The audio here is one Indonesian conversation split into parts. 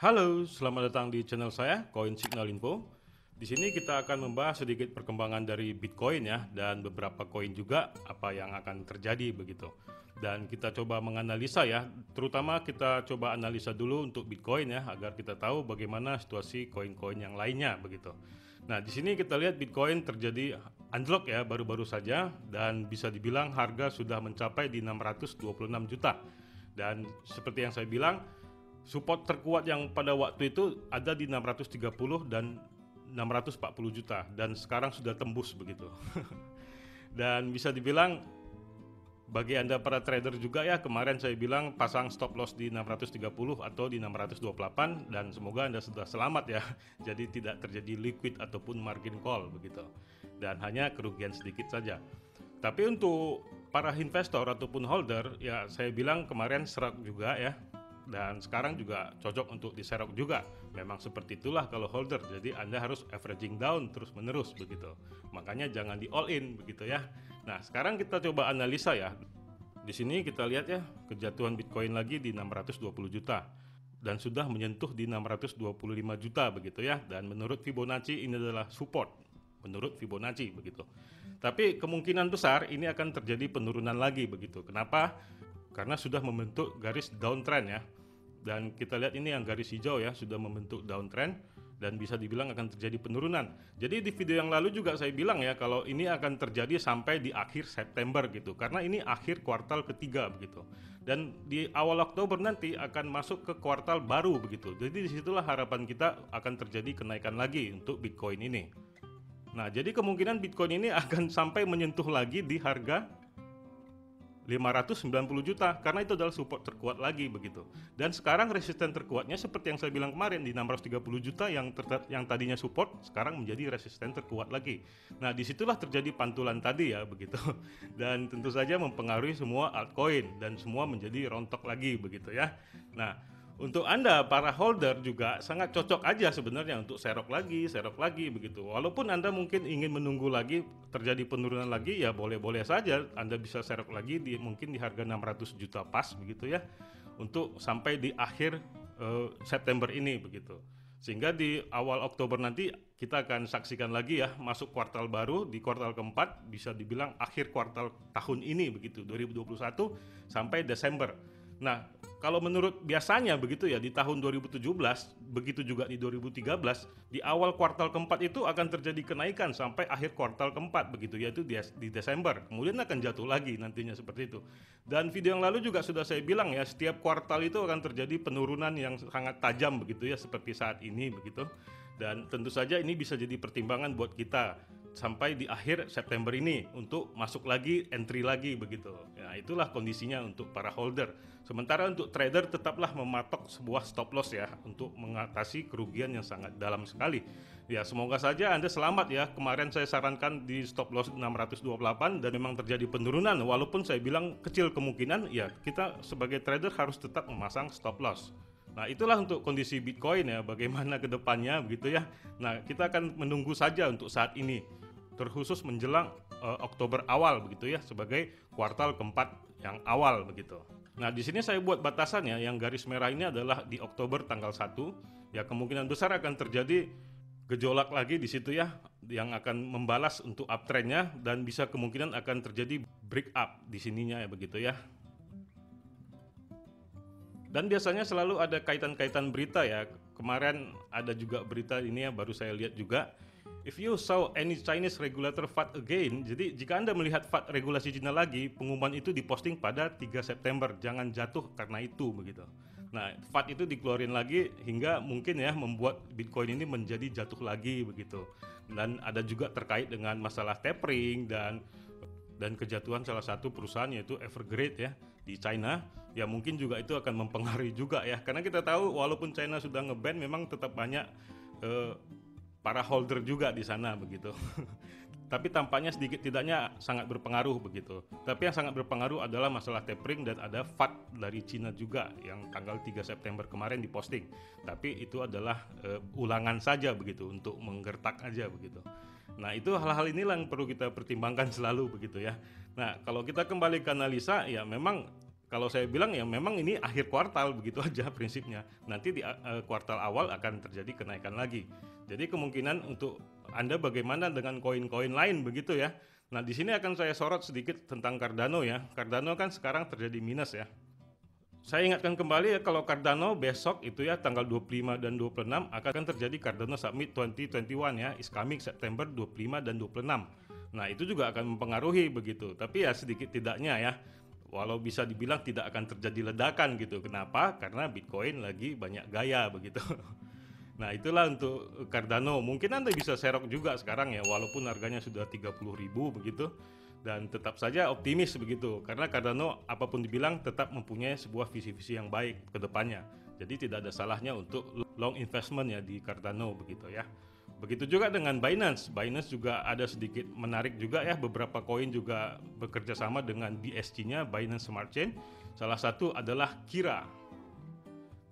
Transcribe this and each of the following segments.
Halo, selamat datang di channel saya, Coin Signal Info. Di sini kita akan membahas sedikit perkembangan dari Bitcoin ya, dan beberapa koin juga apa yang akan terjadi begitu. Dan kita coba menganalisa ya, terutama kita coba analisa dulu untuk Bitcoin ya, agar kita tahu bagaimana situasi koin-koin yang lainnya begitu. Nah, di sini kita lihat Bitcoin terjadi anjlok ya baru-baru saja, dan bisa dibilang harga sudah mencapai di 626 juta. Dan seperti yang saya bilang, support terkuat yang pada waktu itu ada di 630 dan 640 juta, dan sekarang sudah tembus begitu. Dan bisa dibilang bagi Anda para trader juga ya, kemarin saya bilang pasang stop loss di 630 atau di 628, dan semoga Anda sudah selamat ya. Jadi tidak terjadi liquid ataupun margin call begitu. Dan hanya kerugian sedikit saja. Tapi untuk para investor ataupun holder ya, saya bilang kemarin serak juga ya. Dan sekarang juga cocok untuk diserok juga. Memang seperti itulah kalau holder. Jadi Anda harus averaging down terus menerus begitu. Makanya jangan di all in begitu ya. Nah, sekarang kita coba analisa ya. Di sini kita lihat ya, kejatuhan Bitcoin lagi di 620 juta dan sudah menyentuh di 625 juta begitu ya. Dan menurut Fibonacci ini adalah support. Menurut Fibonacci begitu. Tapi kemungkinan besar ini akan terjadi penurunan lagi begitu. Kenapa? Karena sudah membentuk garis downtrend ya. Dan kita lihat ini yang garis hijau ya, sudah membentuk downtrend dan bisa dibilang akan terjadi penurunan. Jadi di video yang lalu juga saya bilang ya, kalau ini akan terjadi sampai di akhir September gitu. Karena ini akhir kuartal ketiga begitu. Dan di awal Oktober nanti akan masuk ke kuartal baru begitu. Jadi disitulah harapan kita akan terjadi kenaikan lagi untuk Bitcoin ini. Nah, jadi kemungkinan Bitcoin ini akan sampai menyentuh lagi di harga 590 juta, karena itu adalah support terkuat lagi begitu. Dan sekarang resisten terkuatnya seperti yang saya bilang kemarin di 630 juta yang tadinya support sekarang menjadi resisten terkuat lagi. Nah, disitulah terjadi pantulan tadi ya begitu. Dan tentu saja mempengaruhi semua altcoin dan semua menjadi rontok lagi begitu ya. Nah, untuk Anda para holder juga sangat cocok aja sebenarnya untuk serok lagi begitu. Walaupun Anda mungkin ingin menunggu lagi terjadi penurunan lagi, ya boleh-boleh saja Anda bisa serok lagi mungkin di harga 600 juta pas begitu ya, untuk sampai di akhir September ini begitu. Sehingga di awal Oktober nanti kita akan saksikan lagi ya, masuk kuartal baru di kuartal keempat, bisa dibilang akhir kuartal tahun ini begitu, 2021 sampai Desember. Nah, kalau menurut biasanya begitu ya, di tahun 2017, begitu juga di 2013, di awal kuartal keempat itu akan terjadi kenaikan sampai akhir kuartal keempat begitu, yaitu di Desember. Kemudian akan jatuh lagi nantinya seperti itu. Dan video yang lalu juga sudah saya bilang ya, setiap kuartal itu akan terjadi penurunan yang sangat tajam begitu ya, seperti saat ini begitu. Dan tentu saja ini bisa jadi pertimbangan buat kita sampai di akhir September ini untuk masuk lagi, entry lagi begitu. Ya, itulah kondisinya untuk para holder. Sementara untuk trader tetaplah mematok sebuah stop loss ya, untuk mengatasi kerugian yang sangat dalam sekali. Ya, semoga saja Anda selamat ya. Kemarin saya sarankan di stop loss 628 dan memang terjadi penurunan, walaupun saya bilang kecil kemungkinan, ya kita sebagai trader harus tetap memasang stop loss. Nah, itulah untuk kondisi Bitcoin ya, bagaimana ke depannya begitu ya. Nah, kita akan menunggu saja untuk saat ini, terkhusus menjelang Oktober awal begitu ya, sebagai kuartal keempat yang awal begitu. Nah, di sini saya buat batasannya, yang garis merah ini adalah di Oktober tanggal 1. Ya, kemungkinan besar akan terjadi gejolak lagi di situ ya, yang akan membalas untuk uptrendnya, dan bisa kemungkinan akan terjadi break up di sininya ya begitu ya. Dan biasanya selalu ada kaitan-kaitan berita ya. Kemarin ada juga berita ini ya, baru saya lihat juga. If you saw any Chinese regulator FAT again, jadi jika Anda melihat FAT regulasi Cina lagi, pengumuman itu diposting pada 3 September, jangan jatuh karena itu begitu. Nah, FAT itu dikeluarin lagi hingga mungkin ya membuat Bitcoin ini menjadi jatuh lagi begitu. Dan ada juga terkait dengan masalah tapering dan kejatuhan salah satu perusahaan yaitu Evergrande ya di China. Ya mungkin juga itu akan mempengaruhi juga ya, karena kita tahu walaupun China sudah nge-ban, memang tetap banyak para holder juga di sana begitu. Tapi tampaknya sedikit tidaknya sangat berpengaruh begitu. Tapi yang sangat berpengaruh adalah masalah tapering, dan ada FAT dari Cina juga yang tanggal 3 September kemarin diposting. Tapi itu adalah ulangan saja begitu, untuk menggertak aja begitu. Nah, itu hal-hal inilah yang perlu kita pertimbangkan selalu begitu ya. Nah, kalau kita kembali ke analisa, ya memang kalau saya bilang ya memang ini akhir kuartal begitu aja prinsipnya. Nanti di kuartal awal akan terjadi kenaikan lagi. Jadi kemungkinan untuk Anda bagaimana dengan koin-koin lain begitu ya. Nah, di sini akan saya sorot sedikit tentang Cardano ya. Cardano kan sekarang terjadi minus ya. Saya ingatkan kembali ya, kalau Cardano besok itu ya tanggal 25 dan 26 akan terjadi Cardano Summit 2021 ya, is coming September 25 dan 26. Nah, itu juga akan mempengaruhi begitu. Tapi ya sedikit tidaknya ya, walau bisa dibilang tidak akan terjadi ledakan gitu. Kenapa? Karena Bitcoin lagi banyak gaya begitu. Nah, itulah untuk Cardano. Mungkin Anda bisa serok juga sekarang ya, walaupun harganya sudah 30.000 begitu. Dan tetap saja optimis begitu, karena Cardano apapun dibilang tetap mempunyai sebuah visi-visi yang baik ke depannya. Jadi tidak ada salahnya untuk long investment ya di Cardano begitu ya. Begitu juga dengan Binance. Binance juga ada sedikit menarik juga ya, beberapa koin juga bekerja sama dengan BSC-nya, Binance Smart Chain. Salah satu adalah Kira.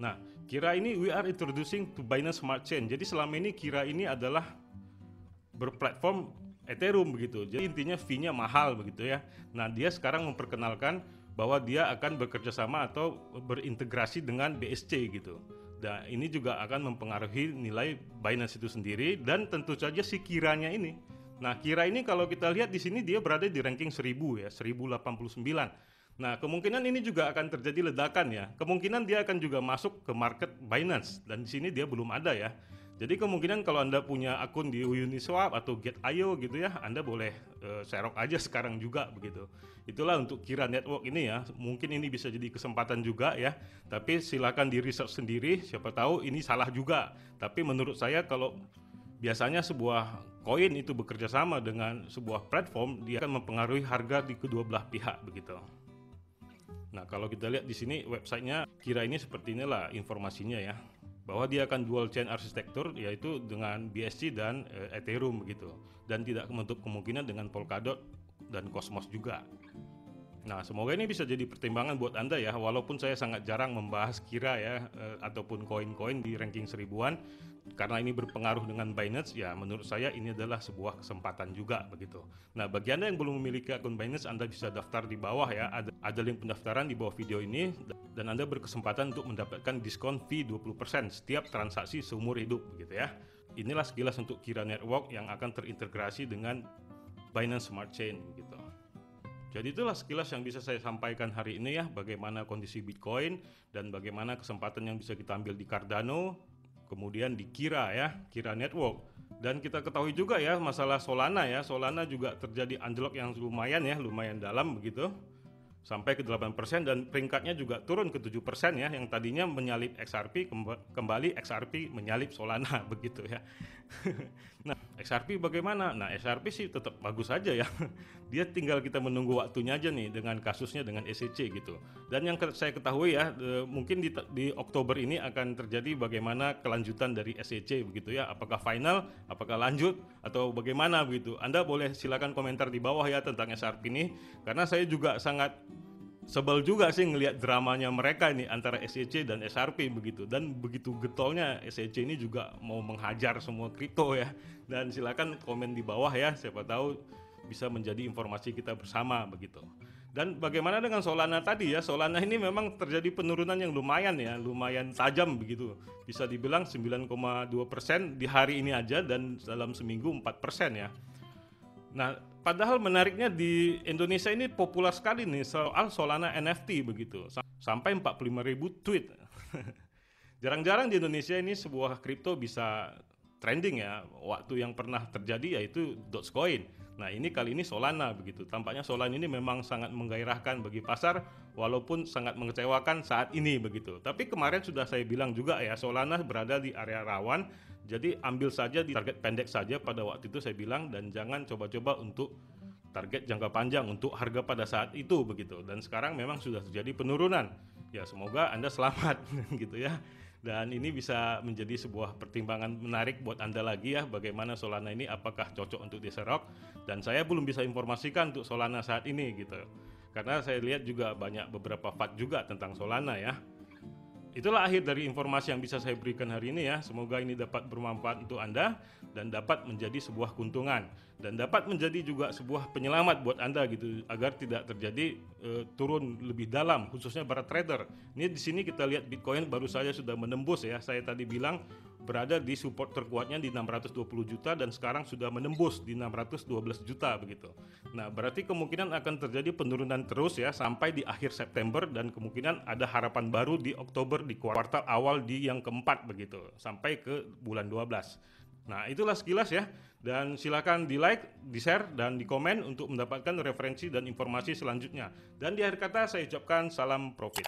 Nah, Kira ini we are introducing to Binance Smart Chain. Jadi selama ini Kira ini adalah berplatform Ethereum begitu. Jadi intinya fee-nya mahal begitu ya. Nah, dia sekarang memperkenalkan bahwa dia akan bekerja sama atau berintegrasi dengan BSC gitu. Dan ini juga akan mempengaruhi nilai Binance itu sendiri dan tentu saja si Kiranya ini. Nah, Kira ini kalau kita lihat di sini dia berada di ranking 1000 ya, 1089. Nah, kemungkinan ini juga akan terjadi ledakan ya. Kemungkinan dia akan juga masuk ke market Binance dan di sini dia belum ada ya. Jadi kemungkinan kalau Anda punya akun di Uniswap atau Get.io gitu ya, Anda boleh serok aja sekarang juga begitu. Itulah untuk Kira Network ini ya. Mungkin ini bisa jadi kesempatan juga ya. Tapi silakan di research sendiri, siapa tahu ini salah juga. Tapi menurut saya kalau biasanya sebuah koin itu bekerja sama dengan sebuah platform, dia akan mempengaruhi harga di kedua belah pihak begitu. Nah, kalau kita lihat di sini websitenya Kira ini seperti inilah informasinya ya, bahwa dia akan dual chain arsitektur yaitu dengan BSC dan Ethereum begitu, dan tidak menutup kemungkinan dengan Polkadot dan Cosmos juga. Nah, semoga ini bisa jadi pertimbangan buat Anda ya, walaupun saya sangat jarang membahas Kira ya, ataupun koin-koin di ranking seribuan, karena ini berpengaruh dengan Binance ya, menurut saya ini adalah sebuah kesempatan juga begitu. Nah, bagi Anda yang belum memiliki akun Binance, Anda bisa daftar di bawah ya, ada link pendaftaran di bawah video ini, dan Anda berkesempatan untuk mendapatkan diskon fee 20% setiap transaksi seumur hidup begitu ya. Inilah sekilas untuk Kira Network yang akan terintegrasi dengan Binance Smart Chain begitu. Jadi itulah sekilas yang bisa saya sampaikan hari ini ya, bagaimana kondisi Bitcoin dan bagaimana kesempatan yang bisa kita ambil di Cardano, kemudian di Kira ya, Kira Network. Dan kita ketahui juga ya masalah Solana ya, Solana juga terjadi anjlok yang lumayan ya, lumayan dalam begitu. Sampai ke 8% dan peringkatnya juga turun ke 7% ya, yang tadinya menyalip XRP kembali XRP menyalip Solana begitu ya. Nah, XRP bagaimana? Nah, XRP sih tetap bagus saja ya. Dia tinggal kita menunggu waktunya aja nih dengan kasusnya dengan SEC gitu. Dan yang saya ketahui ya, mungkin di Oktober ini akan terjadi bagaimana kelanjutan dari SEC begitu ya. Apakah final, apakah lanjut atau bagaimana begitu. Anda boleh silakan komentar di bawah ya tentang XRP ini, karena saya juga sangat sebel juga sih ngelihat dramanya mereka ini antara SEC dan XRP begitu, dan begitu getolnya SEC ini juga mau menghajar semua kripto ya. Dan silakan komen di bawah ya, siapa tahu bisa menjadi informasi kita bersama begitu. Dan bagaimana dengan Solana tadi ya, Solana ini memang terjadi penurunan yang lumayan ya, lumayan tajam begitu, bisa dibilang 9,2% di hari ini aja, dan dalam seminggu 4% ya. Nah, padahal menariknya di Indonesia ini populer sekali nih soal Solana NFT begitu, sampai 45.000 tweet. Jarang-jarang di Indonesia ini sebuah kripto bisa trending ya. Waktu yang pernah terjadi yaitu Dogecoin. Nah, ini kali ini Solana begitu. Tampaknya Solana ini memang sangat menggairahkan bagi pasar, walaupun sangat mengecewakan saat ini begitu. Tapi kemarin sudah saya bilang juga ya, Solana berada di area rawan. Jadi ambil saja di target pendek saja pada waktu itu saya bilang, dan jangan coba-coba untuk target jangka panjang untuk harga pada saat itu begitu. Dan sekarang memang sudah terjadi penurunan. Ya, semoga Anda selamat gitu ya. Dan ini bisa menjadi sebuah pertimbangan menarik buat Anda lagi ya, bagaimana Solana ini apakah cocok untuk diserok. Dan saya belum bisa informasikan untuk Solana saat ini gitu. Karena saya lihat juga banyak beberapa fact juga tentang Solana ya. Itulah akhir dari informasi yang bisa saya berikan hari ini ya. Semoga ini dapat bermanfaat untuk Anda dan dapat menjadi sebuah keuntungan dan dapat menjadi juga sebuah penyelamat buat Anda gitu agar tidak terjadi turun lebih dalam khususnya para trader. Ini di sini kita lihat Bitcoin baru saja sudah menembus ya. Saya tadi bilang berada di support terkuatnya di 620 juta dan sekarang sudah menembus di 612 juta begitu. Nah, berarti kemungkinan akan terjadi penurunan terus ya sampai di akhir September dan kemungkinan ada harapan baru di Oktober di kuartal awal di yang keempat begitu sampai ke bulan 12. Nah, itulah sekilas ya. Dan silakan di like, di share, dan di komen untuk mendapatkan referensi dan informasi selanjutnya. Dan di akhir kata saya ucapkan salam profit.